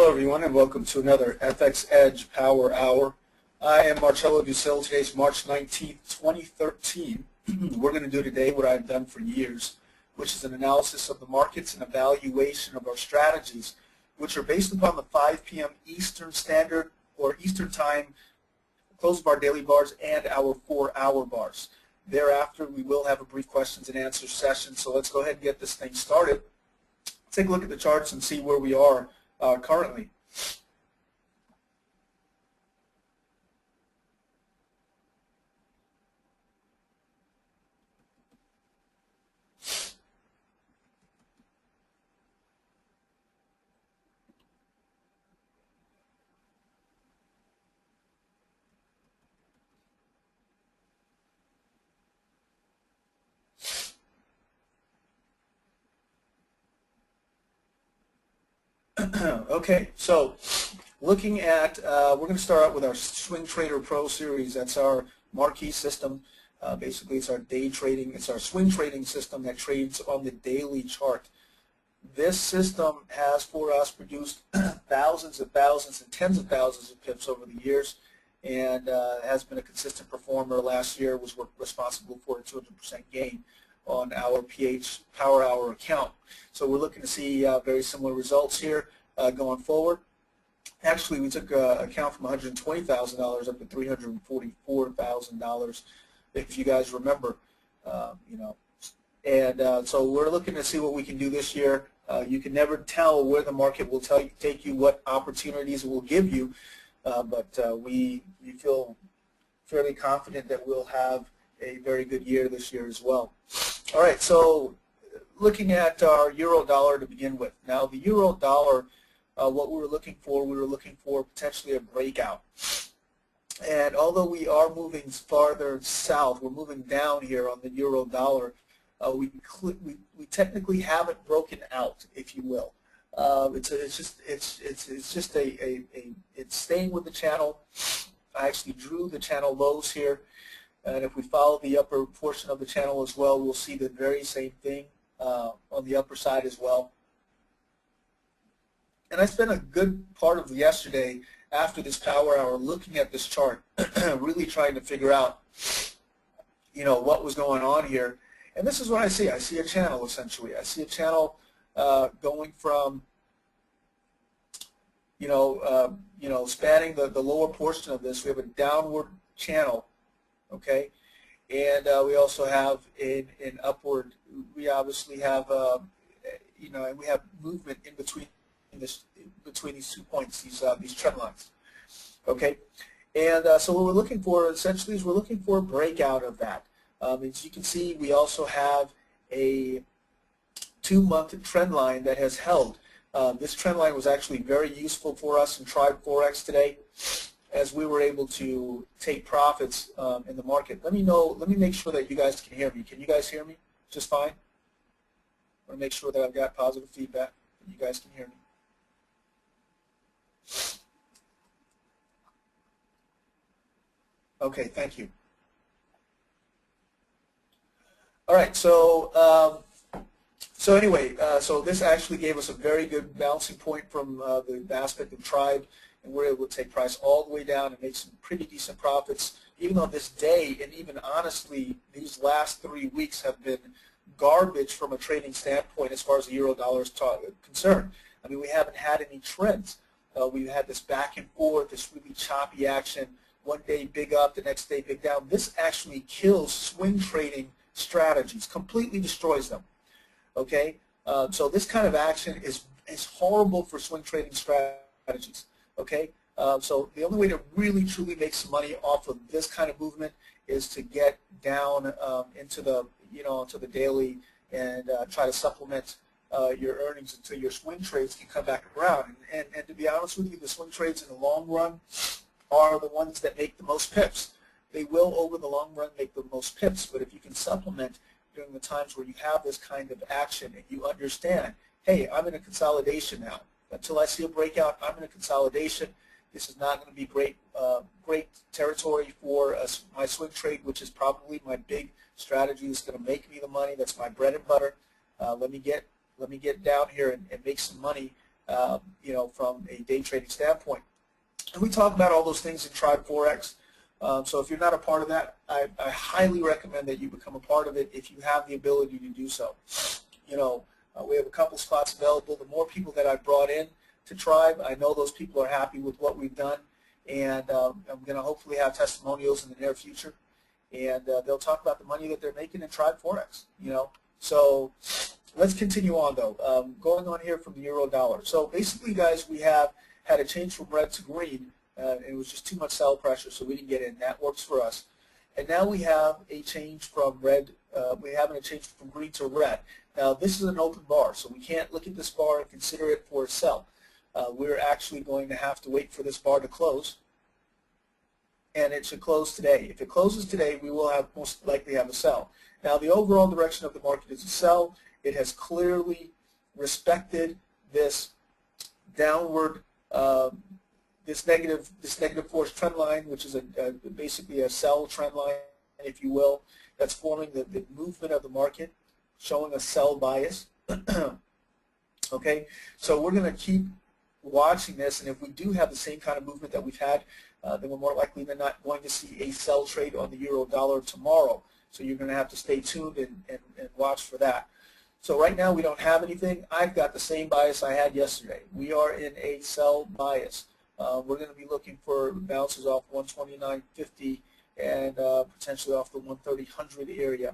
Hello everyone and welcome to another FxEdge Power Hour. I am Marcello Ducille. Today's March 19th, 2013. We're going to do today what I've done for years, which is an analysis of the markets and evaluation of our strategies, which are based upon the 5 p.m. Eastern Standard or Eastern Time close of our daily bars and our 4-hour bars. Thereafter, we will have a brief questions and answers session, so let's go ahead and get this thing started. Let's take a look at the charts and see where we are currently. Okay, so looking at, we're going to start out with our Swing Trader Pro series. That's our marquee system. Basically, it's our day trading. It's our swing trading system that trades on the daily chart. This system has for us produced thousands and tens of thousands of pips over the years, and has been a consistent performer. Last year was responsible for a 200% gain on our PH Power Hour account. So we're looking to see very similar results here going forward. Actually, we took account from $120,000 up to $344,000, if you guys remember. So we're looking to see what we can do this year. You can never tell where the market will take you, what opportunities it will give you, but we feel fairly confident that we'll have a very good year this year as well. All right, so looking at our euro dollar to begin with. Now, the euro dollar, what we were looking for potentially a breakout. And although we are moving farther south, we're moving down here on the euro dollar. We technically haven't broken out, if you will. It's staying with the channel. I actually drew the channel lows here. And if we follow the upper portion of the channel as well, we'll see the very same thing on the upper side as well. And I spent a good part of yesterday after this power hour looking at this chart, really trying to figure out, what was going on here. And this is what I see. I see a channel, essentially. I see a channel going from, spanning the lower portion of this. We have a downward channel. Okay, and we also have an upward. We obviously have, and we have movement in between these 2 points, these trend lines. Okay, and so what we're looking for essentially is we're looking for a breakout of that. As you can see, we also have a 2-month trend line that has held. This trend line was actually very useful for us in Tribe Forex today, as we were able to take profits in the market. Let me make sure that you guys can hear me. Can you guys hear me just fine? I want to make sure that I've got positive feedback and you guys can hear me. Okay, thank you. All right, so so this actually gave us a very good bouncing point from the aspect of Tribe, and we're able to take price all the way down and make some pretty decent profits, even though this day and even honestly these last 3 weeks have been garbage from a trading standpoint as far as the euro dollar is concerned. I mean, we haven't had any trends. We've had this back and forth, this really choppy action. One day big up, the next day big down. This actually kills swing trading strategies, completely destroys them. Okay, so this kind of action is horrible for swing trading strategies. Okay, so the only way to really truly make some money off of this kind of movement is to get down into the into the daily and try to supplement your earnings until your swing trades can come back around. And to be honest with you, the swing trades in the long run are the ones that make the most pips. They will, over the long run, make the most pips. But if you can supplement during the times where you have this kind of action and you understand, hey, I'm in a consolidation now. Until I see a breakout, I'm in a consolidation. This is not going to be great territory for my swing trade, which is probably my big strategy that's going to make me the money. That's my bread and butter. Let me get down here and make some money you know, from a day trading standpoint. And we talk about all those things in Tribe Forex. So if you're not a part of that, I highly recommend that you become a part of it if you have the ability to do so. You know, we have a couple spots available. The more people that I brought in to Tribe, I know those people are happy with what we've done, and I'm going to hopefully have testimonials in the near future, and they'll talk about the money that they're making in Tribe Forex. You know, so let's continue on though. Going on here from the euro dollar. So basically, guys, we have had a change from red to green. It was just too much sell pressure, so we didn't get in. That works for us. And now we have a change from red. We're having a change from green to red. Now this is an open bar, so we can't look at this bar and consider it for a sell. We're actually going to have to wait for this bar to close, and it should close today. If it closes today, we will have most likely have a sell. Now the overall direction of the market is a sell. It has clearly respected this downward. This negative force trend line, which is basically a sell trend line, if you will, that's forming the movement of the market, showing a sell bias. Okay, so we're going to keep watching this, and if we do have the same kind of movement that we've had, then we're more likely than not going to see a sell trade on the euro dollar tomorrow. So you're going to have to stay tuned and watch for that. So right now we don't have anything. I've got the same bias I had yesterday. We are in a sell bias. We're going to be looking for bounces off 129.50 and potentially off the 130.100 area,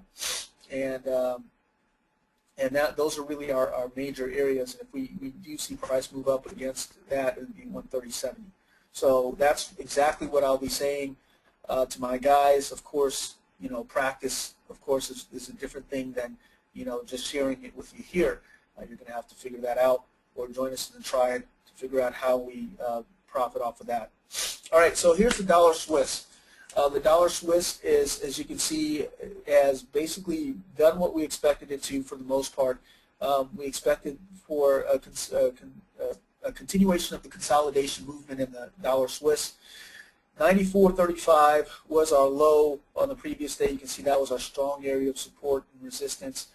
and those are really our major areas. And if we do see price move up against that, it would be 130.70. So that's exactly what I'll be saying to my guys. Of course, you know, practice, of course, is a different thing than, you know, just sharing it with you here. You're going to have to figure that out, or join us in the tribe to figure out how we profit off of that. All right, so here's the dollar Swiss. The dollar Swiss is, as you can see, has basically done what we expected it to for the most part. We expected for a continuation of the consolidation movement in the dollar Swiss. 94.35 was our low on the previous day. You can see that was our strong area of support and resistance.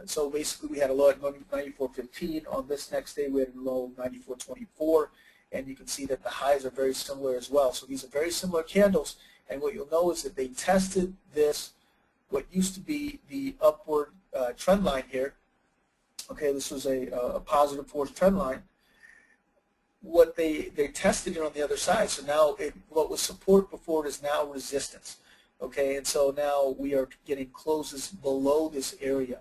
So basically we had a low at 94.15. On this next day we had a low of 94.24, and you can see that the highs are very similar as well. So these are very similar candles, and what you'll know is that they tested this, what used to be the upward trend line here. Okay, this was a positive force trend line. What they tested it on the other side, so now what was support before is now resistance. Okay, and so now we are getting closes below this area.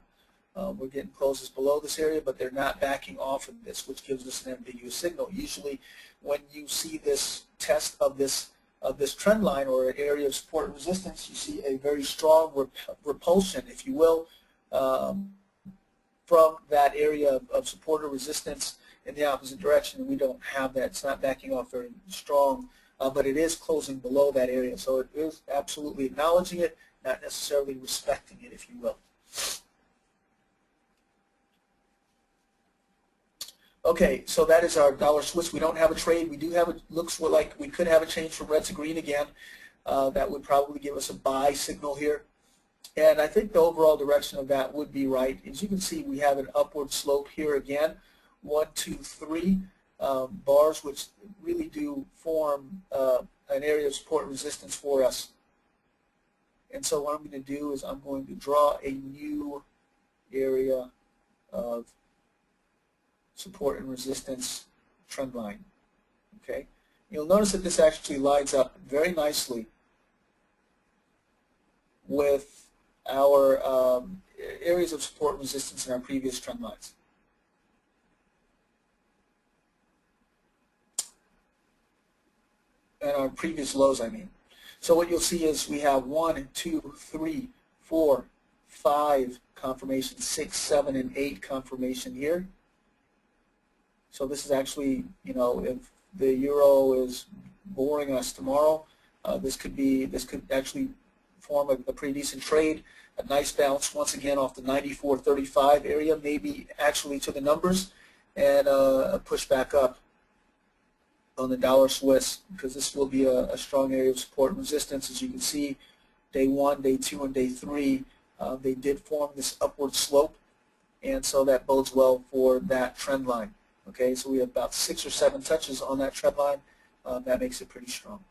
We're getting closes below this area, but they're not backing off of this, which gives us an ambiguous signal. Usually when you see this test of this trend line or an area of support and resistance, you see a very strong repulsion, if you will, from that area of support or resistance in the opposite direction. We don't have that. It's not backing off very strong, but it is closing below that area. So it is absolutely acknowledging it, not necessarily respecting it, if you will. Okay, so that is our dollar Swiss. We don't have a trade. We do have it. Looks like we could have a change from red to green again. That would probably give us a buy signal here. And I think the overall direction of that would be right. As you can see, we have an upward slope here again. 1, 2, 3 bars, which really do form an area of support and resistance for us. And so what I'm going to do is I'm going to draw a new area of support and resistance trend line. Okay, you'll notice that this actually lines up very nicely with our areas of support and resistance in our previous trend lines. And our previous lows, I mean. So what you'll see is we have 1, 2, 3, 4, 5 confirmation, 6, 7, and 8 confirmation here. So this is actually, you know, if the euro is boring us tomorrow, this could actually form a pretty decent trade. A nice bounce once again off the 94.35 area, maybe actually to the numbers, and a push back up on the dollar Swiss, because this will be a strong area of support and resistance. As you can see, day 1, day 2, and day 3, they did form this upward slope, and so that bodes well for that trend line. Okay, so we have about 6 or 7 touches on that trend line. That makes it pretty strong.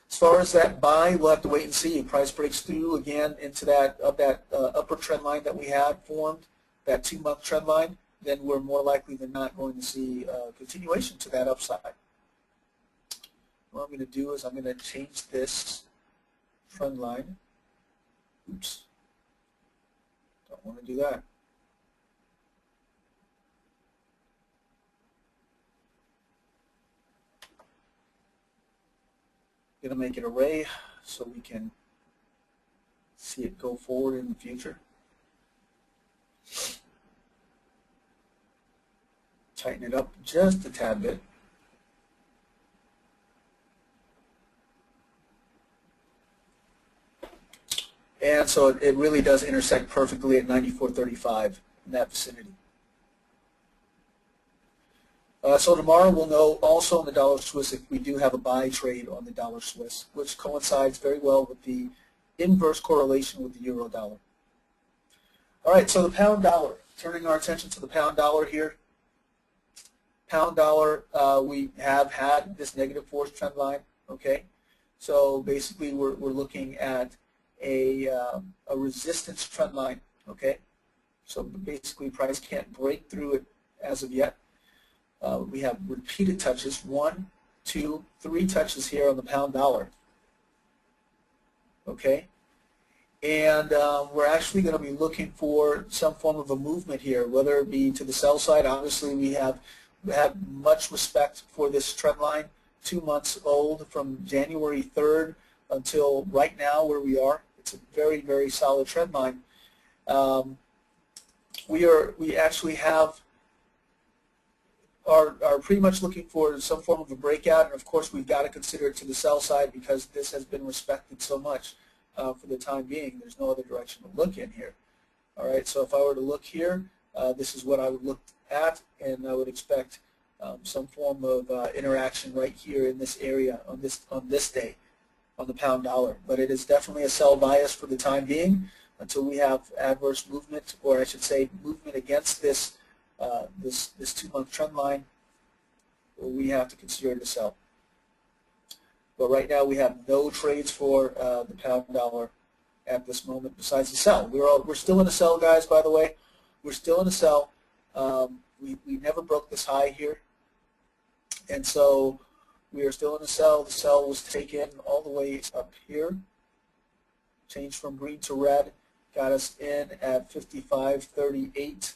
As far as that buy, we'll have to wait and see. If price breaks through again into that upper trend line that we had formed, that 2-month trend line, then we're more likely than not going to see continuation to that upside. What I'm going to do is I'm going to change this trend line. Oops. Don't want to do that. Going to make it array so we can see it go forward in the future. Tighten it up just a tad bit. And so it really does intersect perfectly at 94.35 in that vicinity. So tomorrow we'll know also on the dollar Swiss if we do have a buy trade on the dollar Swiss, which coincides very well with the inverse correlation with the euro dollar. All right, so the pound dollar. Turning our attention to the pound dollar here. Pound dollar, we have had this negative force trend line. Okay, so basically we're looking at a resistance trend line. Okay, so basically price can't break through it as of yet. We have repeated touches, 1, 2, 3 touches here on the pound dollar. Okay, and we're actually going to be looking for some form of a movement here, whether it be to the sell side. Obviously, we have much respect for this trend line, 2 months old from January 3rd until right now where we are. It's a very, very solid trend line. We actually are pretty much looking for some form of a breakout, and of course we've got to consider it to the sell side because this has been respected so much for the time being. There's no other direction to look in here. All right, so if I were to look here, this is what I would look at, and I would expect some form of interaction right here in this area on this day on the pound dollar. But it is definitely a sell bias for the time being until we have adverse movement, or I should say movement against this this 2-month trend line. We have to consider it a sell. But right now we have no trades for the pound dollar at this moment besides the sell. We're still in a sell, guys, by the way. We're still in a sell. We never broke this high here, and so we are still in a sell. The sell was taken all the way up here, changed from green to red, got us in at 55.38.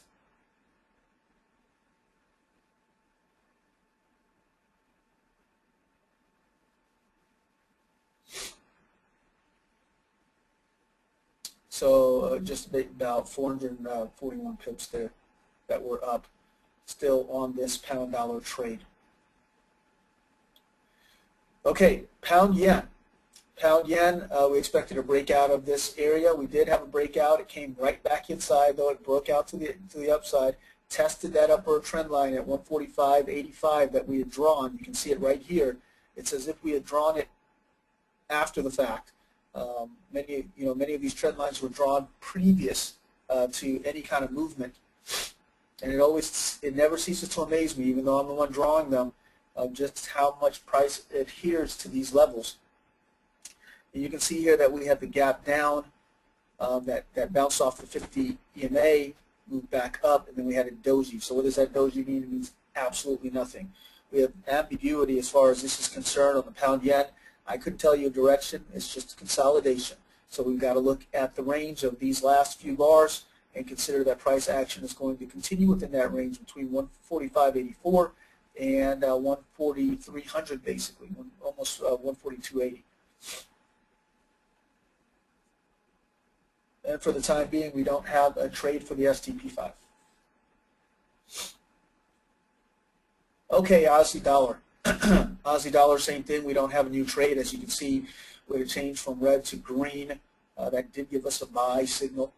So just about 441 pips there that were up still on this pound dollar trade. Okay, pound yen. Pound yen, we expected a breakout of this area. We did have a breakout. It came right back inside, though it broke out to the upside, tested that upper trend line at 145.85 that we had drawn. You can see it right here. It's as if we had drawn it after the fact. Many of these trend lines were drawn previous to any kind of movement, and it never ceases to amaze me, even though I'm the one drawing them, just how much price adheres to these levels. And you can see here that we had the gap down that bounced off the 50 EMA, moved back up, and then we had a doji. So what does that doji mean? It means absolutely nothing. We have ambiguity as far as this is concerned on the pound yen. I couldn't tell you a direction. It's just consolidation. So we've got to look at the range of these last few bars and consider that price action is going to continue within that range between 145.84 and 14300, basically, almost 142.80. And for the time being, we don't have a trade for the STP5. Okay, Aussie dollar. Aussie dollar, same thing. We don't have a new trade. As you can see, we had a change from red to green. That did give us a buy signal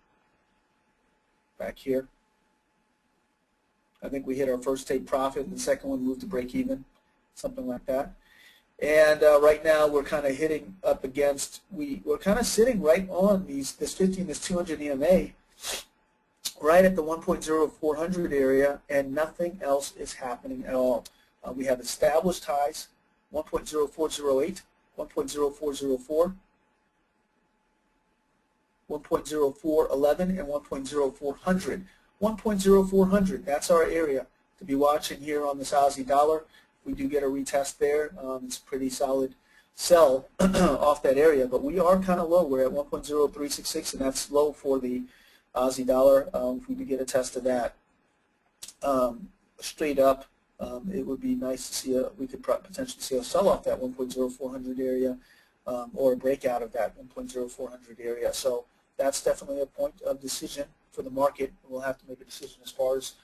back here. I think we hit our first take profit, and the second one moved to break even, something like that. And right now we're kind of hitting up against, we're kind of sitting right on this 50 and this 200 EMA right at the 1.0400 area, and nothing else is happening at all. We have established highs, 1.0408, 1.0404, 1.0411, and 1.0400. 1.0400, that's our area to be watching here on this Aussie dollar. If we do get a retest there, it's a pretty solid sell off that area, but we are kind of low. We're at 1.0366, and that's low for the Aussie dollar. If we do get a test of that straight up, it would be nice to see we could potentially see a sell off that 1.0400 area or a breakout of that 1.0400 area. So that's definitely a point of decision for the market. We'll have to make a decision as far as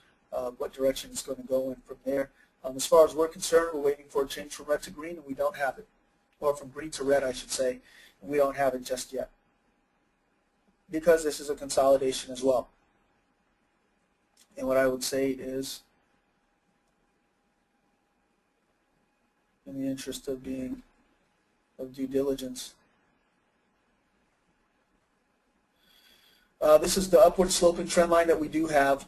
what direction it's going to go in from there. As far as we're concerned, we're waiting for a change from red to green, and we don't have it. Or from green to red, I should say, and we don't have it just yet, because this is a consolidation as well. And what I would say is, in the interest of due diligence, this is the upward sloping trend line that we do have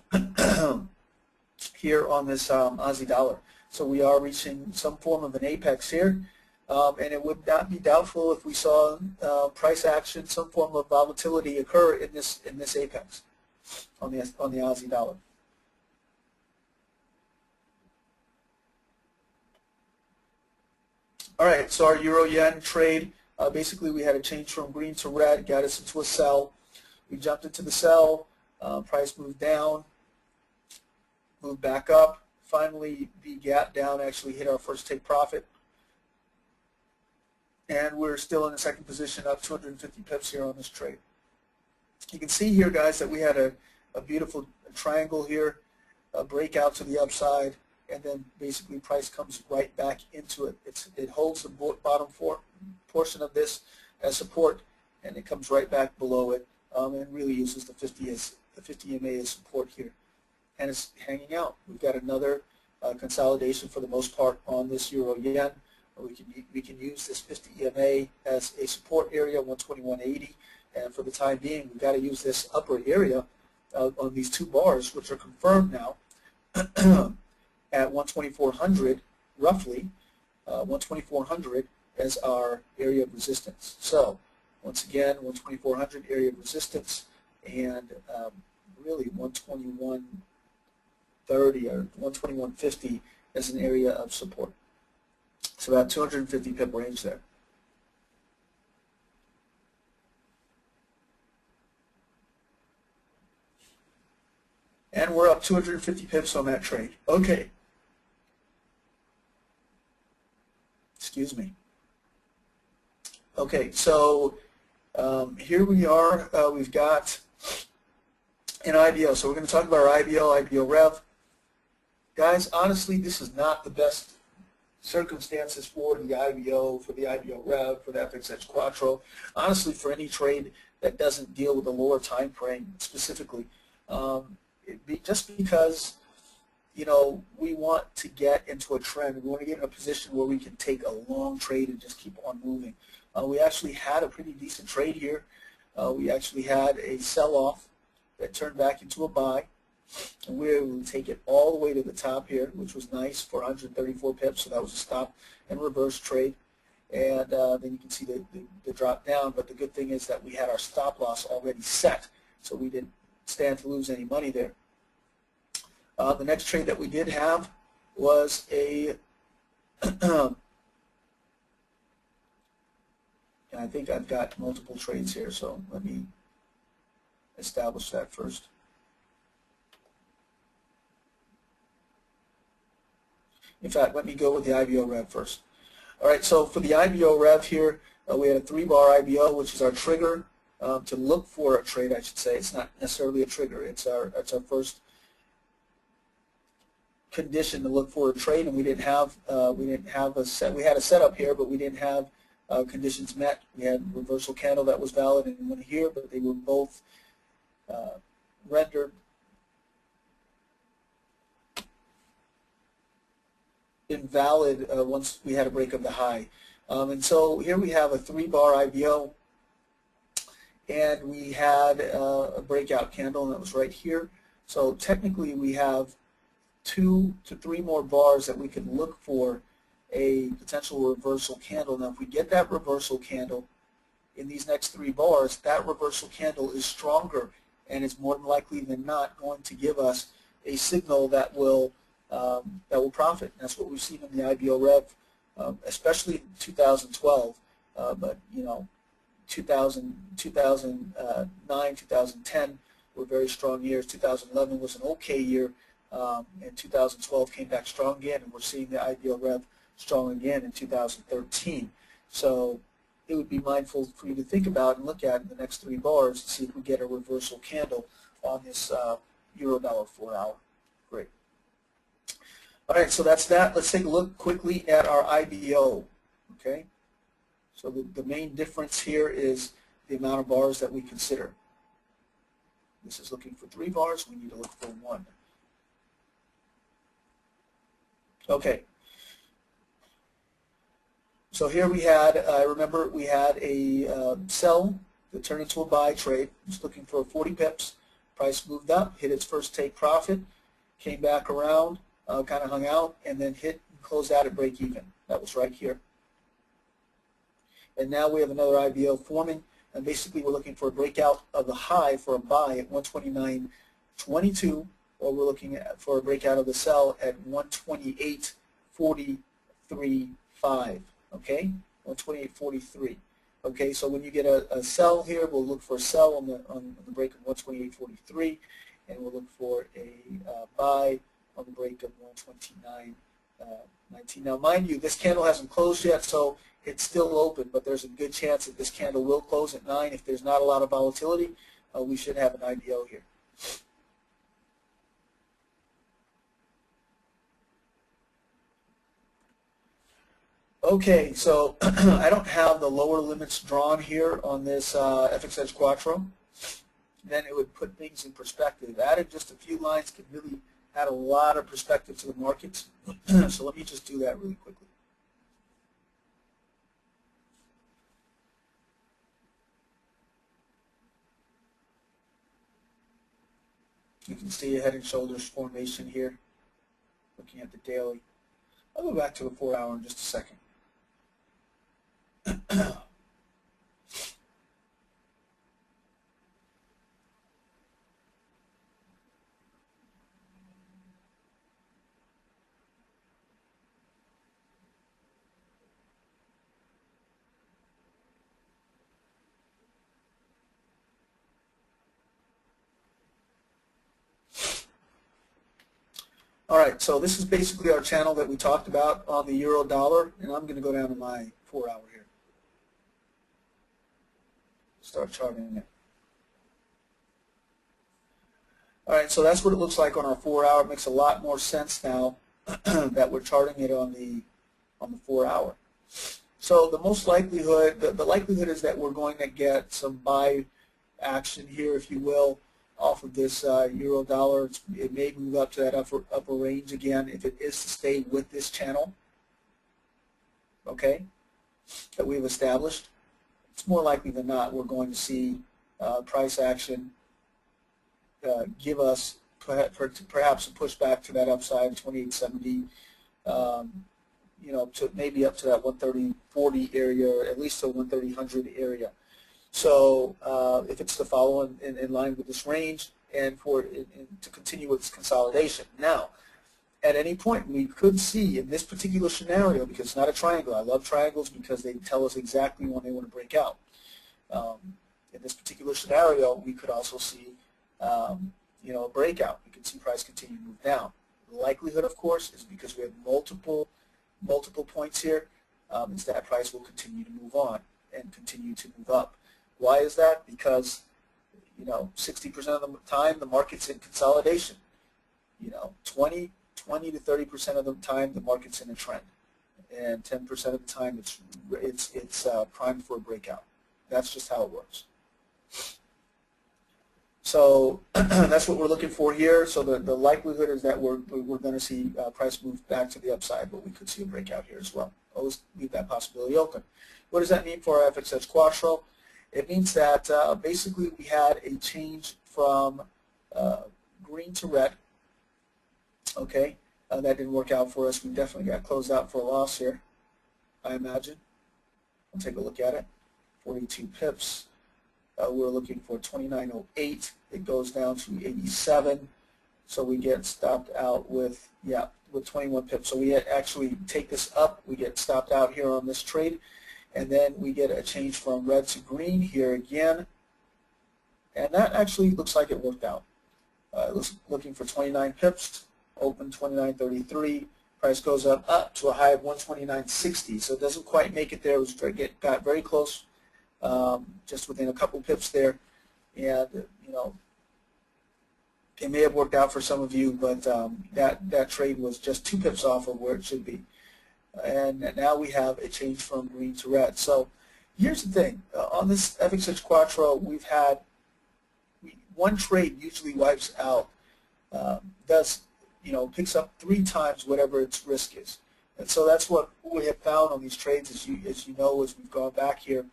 here on this Aussie dollar. So we are reaching some form of an apex here. And it would not be doubtful if we saw price action, some form of volatility occur in this apex on the Aussie dollar. All right, so our euro yen trade, basically we had a change from green to red, got us into a sell. We jumped into the sell, price moved down, moved back up. Finally, the gap down actually hit our first take profit. And we're still in the second position, up 250 pips here on this trade. You can see here, guys, that we had a beautiful triangle here, a breakout to the upside, and then basically price comes right back into it. It holds the bottom portion of this as support, and it comes right back below it, and really uses the 50 EMA as support here. And it's hanging out. We've got another consolidation for the most part on this euro yen. We can use this 50 EMA as a support area, 121.80, and for the time being, we've got to use this upper area on these two bars, which are confirmed now at 12400, roughly 12400 as our area of resistance. So once again, 12400 area of resistance, and really 121.30 or 121.50 as an area of support. It's about 250 pip range there. And we're up 250 pips on that trade. Okay. Excuse me. Okay, so here we are. We've got an IBO. So we're going to talk about our IBO Rev. Guys, honestly, this is not the best circumstances for the IBO, for the IBO Rev, for the FxEdge Quattro. Honestly, for any trade that doesn't deal with a lower time frame specifically, just because we want to get into a trend. We want to get in a position where we can take a long trade and just keep on moving. We actually had a pretty decent trade here. We actually had a sell-off that turned back into a buy. And we were able to take it all the way to the top here, which was nice for 134 pips. So that was a stop and reverse trade. And then you can see the drop down. But the good thing is that we had our stop loss already set, so we didn't stand to lose any money there. The next trade that we did have was a and I think I've got multiple trades here, so let me establish that first. In fact, let me go with the IBO Rev first. All right, so for the IBO Rev here, we had a 3-bar IBO, which is our trigger to look for a trade, I should say. It's not necessarily a trigger. It's our first condition to look for a trade, and we didn't have a set. We had a setup here, but we didn't have conditions met. We had a reversal candle that was valid and one here, but they were both rendered invalid once we had a break of the high. And so here we have a 3-bar IBO, and we had a breakout candle, and that was right here. So technically we have 2 to 3 more bars that we can look for a potential reversal candle. Now if we get that reversal candle in these next 3 bars, that reversal candle is stronger and is more than likely than not going to give us a signal that will profit. And that's what we've seen in the IBO Rev, especially in 2012, but 2009, 2010 were very strong years. 2011 was an okay year, and 2012 came back strong again, and we're seeing the IBO Rev strong again in 2013. So it would be mindful for you to think about and look at in the next 3 bars to see if we get a reversal candle on this euro-dollar 4-hour. Great. All right, so that's that. Let's take a look quickly at our IBO. Okay. So the main difference here is the amount of bars that we consider. This is looking for 3 bars. We need to look for 1. Okay. So here we had, remember, we had a sell that turned into a buy trade. It's looking for 40 pips. Price moved up, hit its first take profit, came back around, kind of hung out, and then hit and closed out at break even. That was right here. And now we have another IBO forming, and basically we're looking for a breakout of the high for a buy at 129.22, or we're looking for a breakout of the sell at 128.43.5. Okay, 128.43. Okay, so when you get a sell here, we'll look for a sell on the break of 128.43, and we'll look for a buy on the break of 129.19. Now, mind you, this candle hasn't closed yet, so it's still open, but there's a good chance that this candle will close at 9. If there's not a lot of volatility, we should have an IBO here. Okay, so I don't have the lower limits drawn here on this FxEdge Quattro. Then it would put things in perspective. Adding just a few lines can really add a lot of perspective to the markets. So let me just do that really quickly. You can see a head and shoulders formation here, looking at the daily. I'll go back to the 4-hour in just a second. All right, so this is basically our channel that we talked about on the euro dollar, and I'm going to go down to my 4-hour here. Start charting it. All right, so that's what it looks like on our 4-hour. It makes a lot more sense now that we're charting it on the 4-hour. So the most likelihood, the likelihood is that we're going to get some buy action here, if you will, off of this euro dollar. It may move up to that upper range again if it is to stay with this channel, okay, that we've established. It's more likely than not we're going to see price action give us perhaps a pushback to that upside, 28.70, to maybe up to that 130.40 area, or at least a 130.100 area. So if it's to follow in line with this range and to continue with this consolidation. Now, at any point we could see in this particular scenario, because it's not a triangle, I love triangles because they tell us exactly when they want to break out. In this particular scenario, we could also see a breakout. We could see price continue to move down. The likelihood, of course, is because we have multiple points here, is that price will continue to move on and continue to move up. Why is that? Because 60% of the time the market's in consolidation. 20 to 30% of the time the market's in a trend, and 10% of the time it's primed for a breakout. That's just how it works. So that's what we're looking for here. So the likelihood is that we're going to see price move back to the upside, but we could see a breakout here as well. Always leave that possibility open. What does that mean for our FxEdge Quattro? It means that basically we had a change from green green to red. Okay, that didn't work out for us. We definitely got closed out for a loss here, I imagine. We'll take a look at it. 42 pips. We're looking for 29.08. It goes down to 87. So we get stopped out with, yeah, with 21 pips. So we actually take this up. We get stopped out here on this trade. And then we get a change from red to green here again. And that actually looks like it worked out. It was looking for 29 pips. Open 29.33. Price goes up to a high of 129.60. So it doesn't quite make it there. It got very close, just within a couple pips there. And, you know, it may have worked out for some of you, but that trade was just 2 pips off of where it should be. And now we have a change from green to red. So here's the thing. On this FxEdge Quattro, we've had one trade usually wipes out, picks up 3 times whatever its risk is. And so that's what we have found on these trades, as you know, as we've gone back here.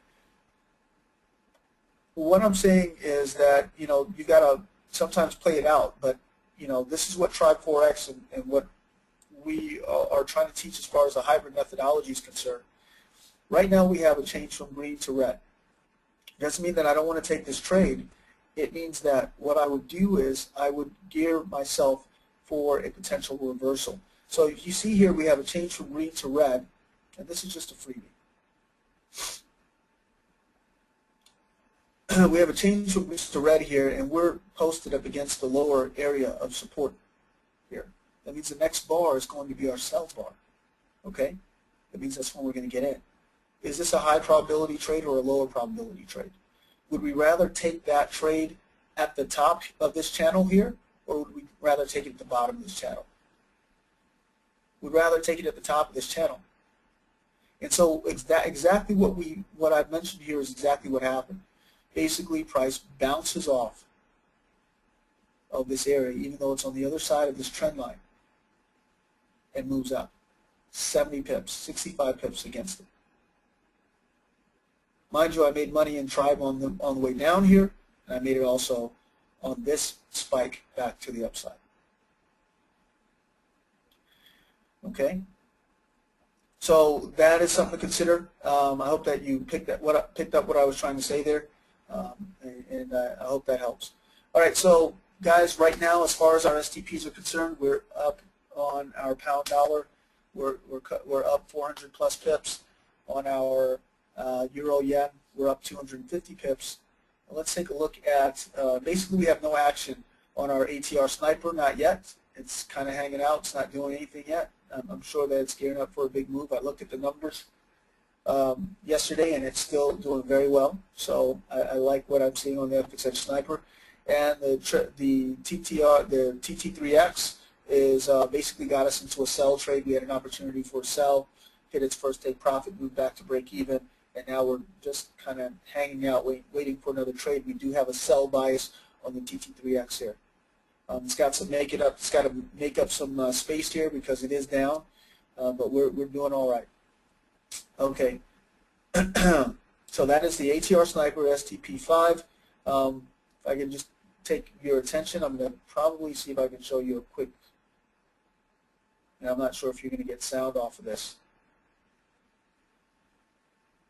What I'm saying is that, you know, you got to sometimes play it out, but, you know, this is what Tribe Forex and what we are trying to teach as far as the hybrid methodology is concerned. Right now we have a change from green to red. It doesn't mean that I don't want to take this trade. It means that what I would do is I would gear myself for a potential reversal. So you see here we have a change from green to red, and this is just a freebie. We have a change from green to red here, and we're posted up against the lower area of support here. That means the next bar is going to be our sell bar. Okay? That means that's when we're going to get in. Is this a high probability trade or a lower probability trade? Would we rather take that trade at the top of this channel here, or would we rather take it at the bottom of this channel? We'd rather take it at the top of this channel. And so exactly what I've mentioned here is exactly what happened. Basically, price bounces off of this area, even though it's on the other side of this trend line, and moves up 70 pips, 65 pips against it. Mind you, I made money in Tribe on the way down here, and I made it also on this spike back to the upside. Okay, so that is something to consider. I hope that you picked up what I was trying to say there, and I hope that helps. All right, so guys, right now, as far as our STPs are concerned, we're up on our pound dollar. We're up 400 plus pips. On our euro yen, we're up 250 pips. And let's take a look at, basically we have no action on our ATR sniper, not yet. It's kind of hanging out. It's not doing anything yet. I'm sure that it's gearing up for a big move. I looked at the numbers yesterday, and it's still doing very well. So I like what I'm seeing on the FxEdge sniper. And the TT3X is basically got us into a sell trade. We had an opportunity for a sell, hit its first take profit, moved back to break even, and now we're just kind of hanging out, waiting for another trade. We do have a sell bias on the TT3X here. It's got to make up some space here because it is down, but we're doing all right. Okay, so that is the ATR Sniper STP5. If I can just take your attention, I'm going to probably see if I can show you a quick. And I'm not sure if you're going to get sound off of this.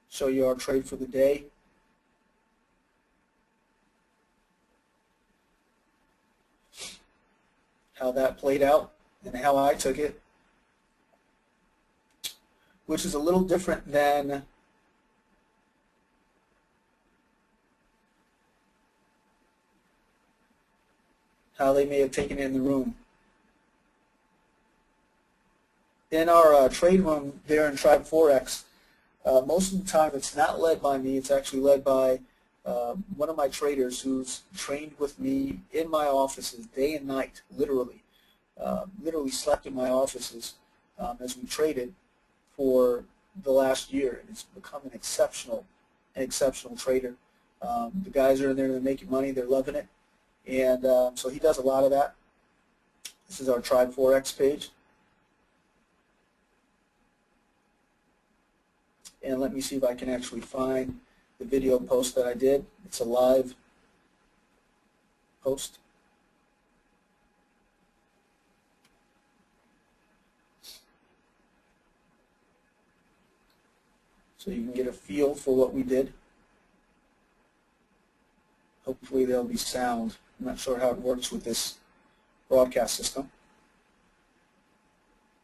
Show you our trade for the day. How that played out and how I took it, which is a little different than how they may have taken it in the room. In our trade room there in Tribe Forex, most of the time it's not led by me. It's actually led by one of my traders who's trained with me in my offices day and night, literally slept in my offices as we traded for the last year, and it's become an exceptional trader. The guys are in there, they're making money, they're loving it, and so he does a lot of that. This is our Tribe Forex page. And let me see if I can actually find the video post that I did. It's a live post. so you can get a feel for what we did. Hopefully there'll be sound. I'm not sure how it works with this broadcast system.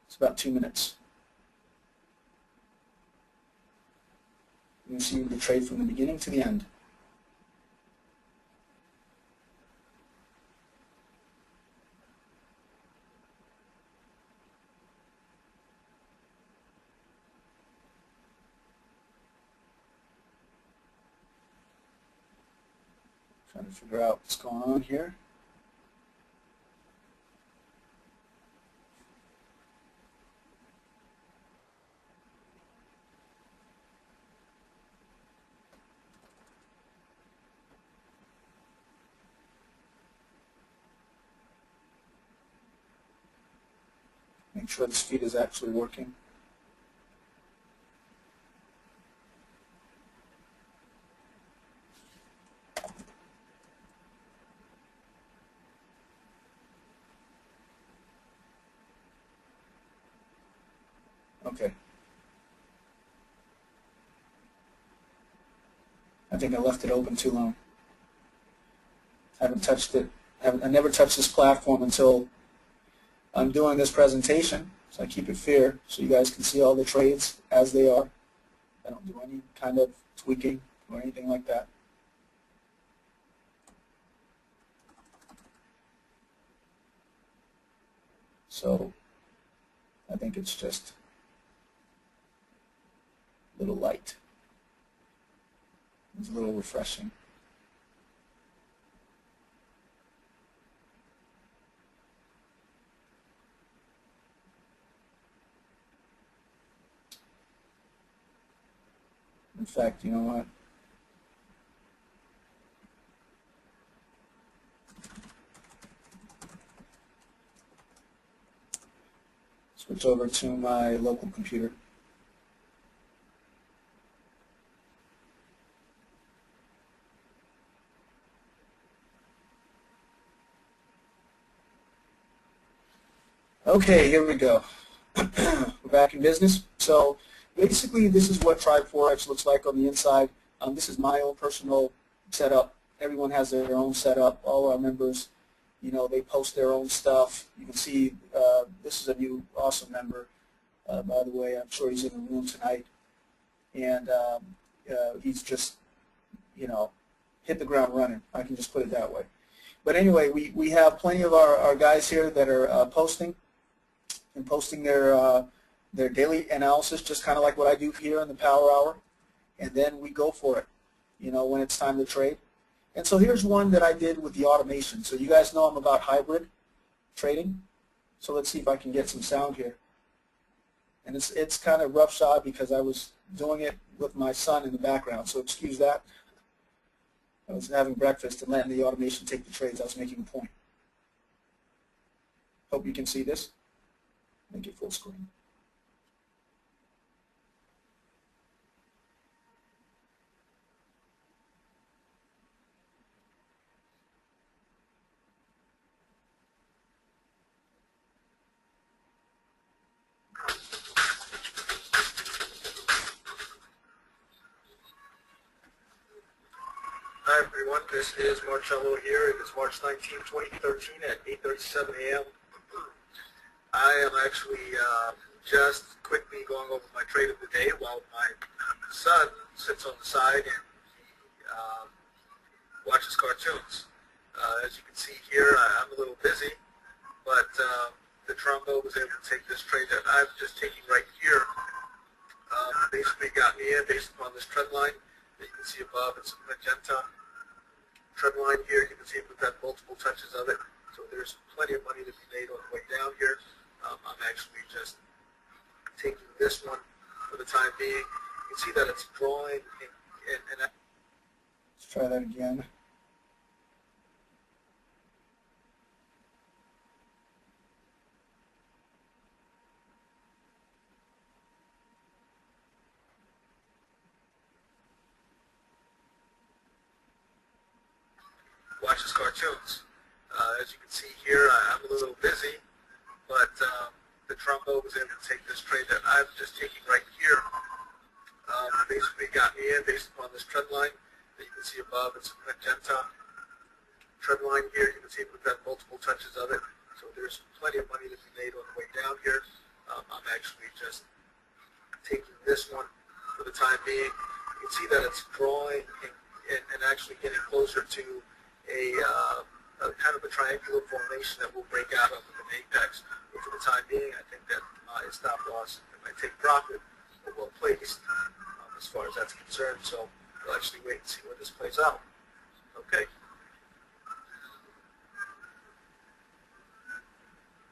It's about 2 minutes. You can see the trade from the beginning to the end. Trying to figure out what's going on here. Make sure this feed is actually working. Okay. I think I left it open too long. I haven't touched it. I never touched this platform until I'm doing this presentation, so I keep it fair so you guys can see all the trades as they are. I don't do any kind of tweaking or anything like that. So I think it's just a little light. It's a little refreshing. In fact, you know what? Switch over to my local computer. Okay, here we go. We're back in business. So basically, this is what Tribe Forex looks like on the inside. This is my own personal setup. Everyone has their own setup. All our members, you know, they post their own stuff. You can see this is a new awesome member. By the way, I'm sure he's in the room tonight. And he's just, you know, hit the ground running. I can just put it that way. But anyway, we have plenty of our guys here that are posting their daily analysis, just kind of like what I do here in the Power Hour, and then we go for it, you know, when it's time to trade. And so here's one that I did with the automation. So you guys know I'm about hybrid trading. So let's see if I can get some sound here. And it's kind of roughshod because I was doing it with my son in the background, so excuse that. I was having breakfast and letting the automation take the trades. I was making a point. Hope you can see this. Make it full screen. Hi everyone, this is Marcello here. It is March 19, 2013 at 8:37 a.m. I am actually just quickly going over my trade of the day while my son sits on the side and he watches cartoons. As you can see here, I'm a little busy, but the Trumbo was able to take this trade that I'm just taking right here. Basically got me in based upon this trend line that you can see above. It's a magenta trend line here. You can see we've got multiple touches of it, so there's plenty of money to be made on the way down here. I'm actually just taking this one for the time being. You can see that it's drawing and Let's try that again. watches cartoons. As you can see here, I'm a little busy, but the Trumbo was able to take this trade that I'm just taking right here. basically got me in based upon this trend line that you can see above. It's a magenta trend line here. You can see we've got multiple touches of it. So there's plenty of money to be made on the way down here. I'm actually just taking this one for the time being. You can see that it's drawing and actually getting closer to a kind of a triangular formation that will break out of an apex. But for the time being, I think that my stop loss and my take profit are well placed as far as that's concerned. So we'll actually wait and see where this plays out. Okay.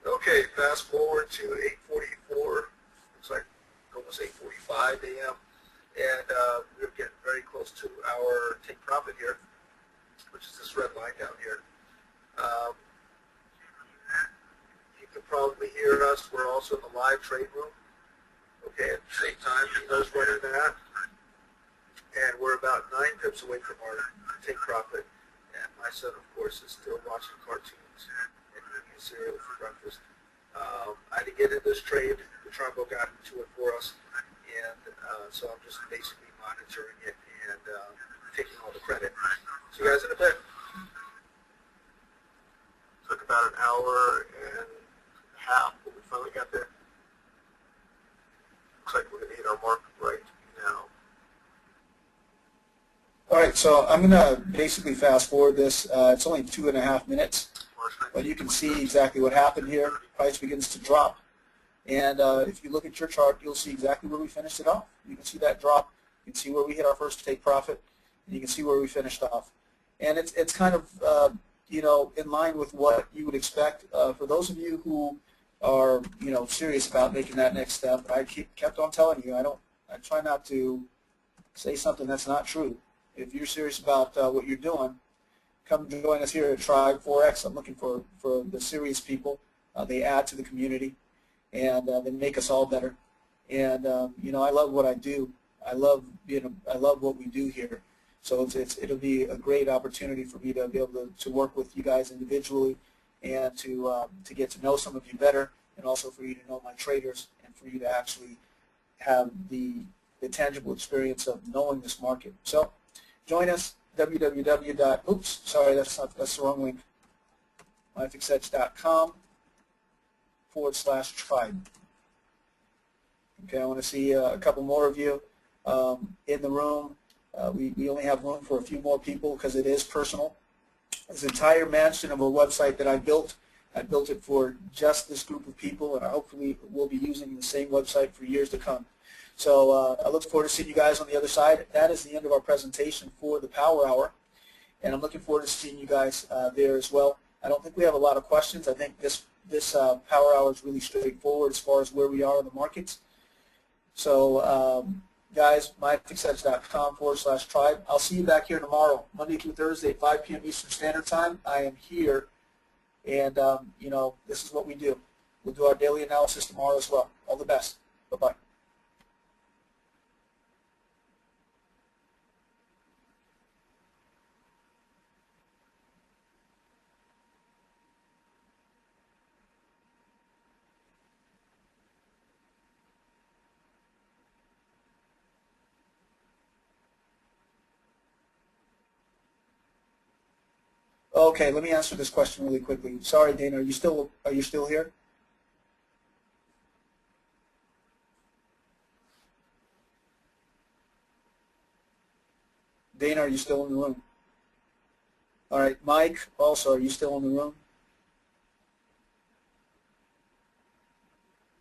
Okay, fast forward to 8:44. Looks like almost 8:45 a.m. And we're getting very close to our take profit here, which is this red line down here. You can probably hear us. We're also in the live trade room. Okay, at the same time, Tino's running that. And we're about 9 pips away from our take profit. And my son, of course, is still watching cartoons and eating cereal for breakfast. I had to get in this trade. The Trumbo got into it for us. And so I'm just basically monitoring it and taking all the credit. See you guys in a bit. Took about an hour and a half, but we finally got there. Looks like we're going to hit our mark right now. All right, so I'm going to basically fast forward this. It's only 2.5 minutes, but you can see exactly what happened here. Price begins to drop. And if you look at your chart, you'll see exactly where we finished it off. You can see that drop. You can see where we hit our first take profit. And you can see where we finished off. And it's kind of, you know, in line with what you would expect. For those of you who are, you know, serious about making that next step, I kept on telling you, I try not to say something that's not true. If you're serious about what you're doing, come join us here at Tribe Forex. I'm looking for the serious people. They add to the community, and they make us all better. And you know, I love what I do. I love what we do here. So it'll be a great opportunity for me to be able to work with you guys individually, and to get to know some of you better, and also for you to know my traders, and for you to actually have the tangible experience of knowing this market. So join us, www. Oops, sorry, that's the wrong link. FxEdge.com/tribe. Okay, I want to see a couple more of you in the room. We only have room for a few more people because it is personal. This entire mansion of a website that I built it for just this group of people, and hopefully we'll be using the same website for years to come. So I look forward to seeing you guys on the other side. That is the end of our presentation for the Power Hour, and I'm looking forward to seeing you guys there as well. I don't think we have a lot of questions. I think this Power Hour is really straightforward as far as where we are in the markets. So guys, myfxedge.com/tribe. I'll see you back here tomorrow, Monday through Thursday at 5 p.m. Eastern Standard Time. I am here, and you know, this is what we do. We'll do our daily analysis tomorrow as well. All the best. Bye-bye. Okay, let me answer this question really quickly. Sorry, Dana, are you still here? Dana, are you still in the room? All right, Mike, also, are you still in the room?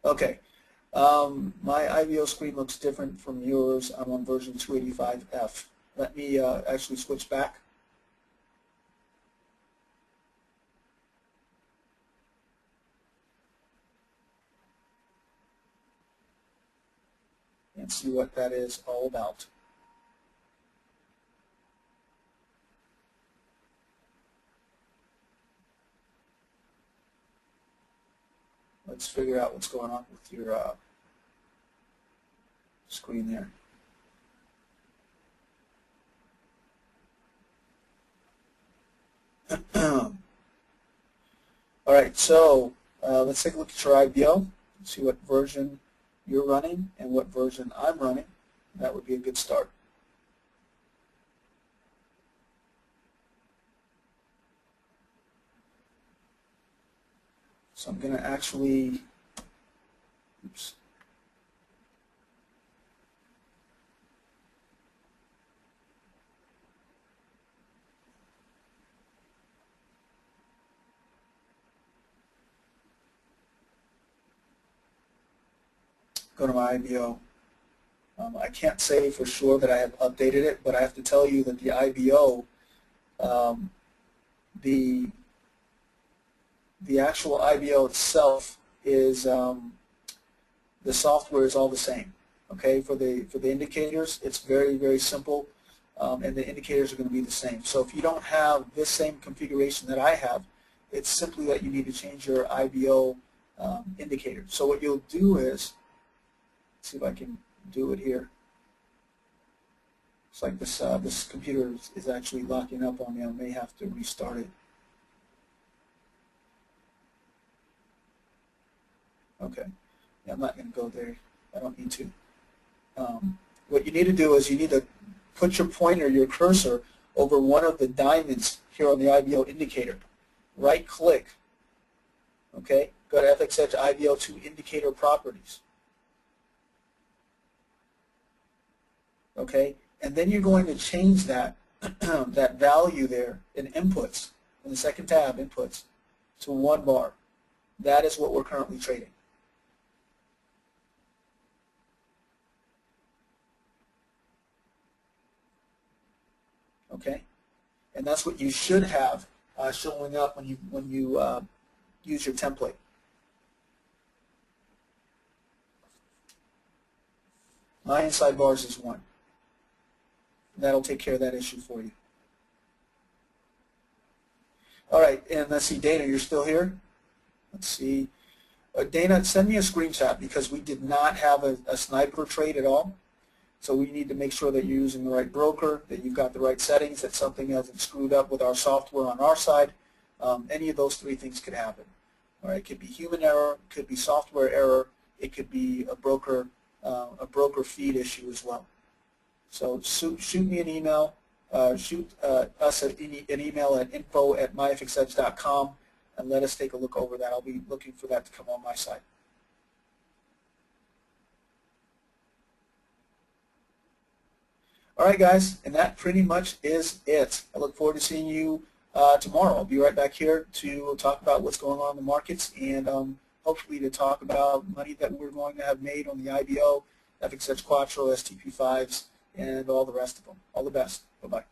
Okay. My IVO screen looks different from yours. I'm on version 285F. Let me actually switch back. And see what that is all about. Let's figure out what's going on with your screen there. All right, so let's take a look at your IVO, see what version you're running and what version I'm running. That would be a good start. So I'm going to actually, oops. Go to my IBO. I can't say for sure that I have updated it, but I have to tell you that the IBO, the actual IBO itself is the software is all the same. Okay, for the indicators, it's very, very simple, and the indicators are going to be the same. So if you don't have this same configuration that I have, it's simply that you need to change your IBO indicator. So what you'll do is, let's see if I can do it here. It's like this this computer is actually locking up on me. I may have to restart it. Okay, yeah, I'm not going to go there. I don't need to. What you need to do is you need to put your pointer, your cursor, over one of the diamonds here on the IBO indicator. Right click. Okay, go to FxEdge IBO to Indicator Properties. Okay, and then you're going to change that that value there in inputs, in the second tab, inputs, to 1 bar. That is what we're currently trading. Okay, and that's what you should have showing up when you use your template. My inside bars is 1. That'll take care of that issue for you. All right, and let's see, Dana, you're still here? Let's see. Dana, send me a screenshot because we did not have a sniper trade at all. So we need to make sure that you're using the right broker, that you've got the right settings, that something hasn't screwed up with our software on our side. Any of those 3 things could happen. All right, it could be human error, it could be software error, it could be a broker feed issue as well. So shoot me an email, shoot us an email at info@myfxedge.com and let us take a look over that. I'll be looking for that to come on my side. All right, guys, and that pretty much is it. I look forward to seeing you tomorrow. I'll be right back here to talk about what's going on in the markets and hopefully to talk about money that we're going to have made on the IBO, FxEdge Quattro, STP5s, and all the rest of them. All the best. Bye-bye.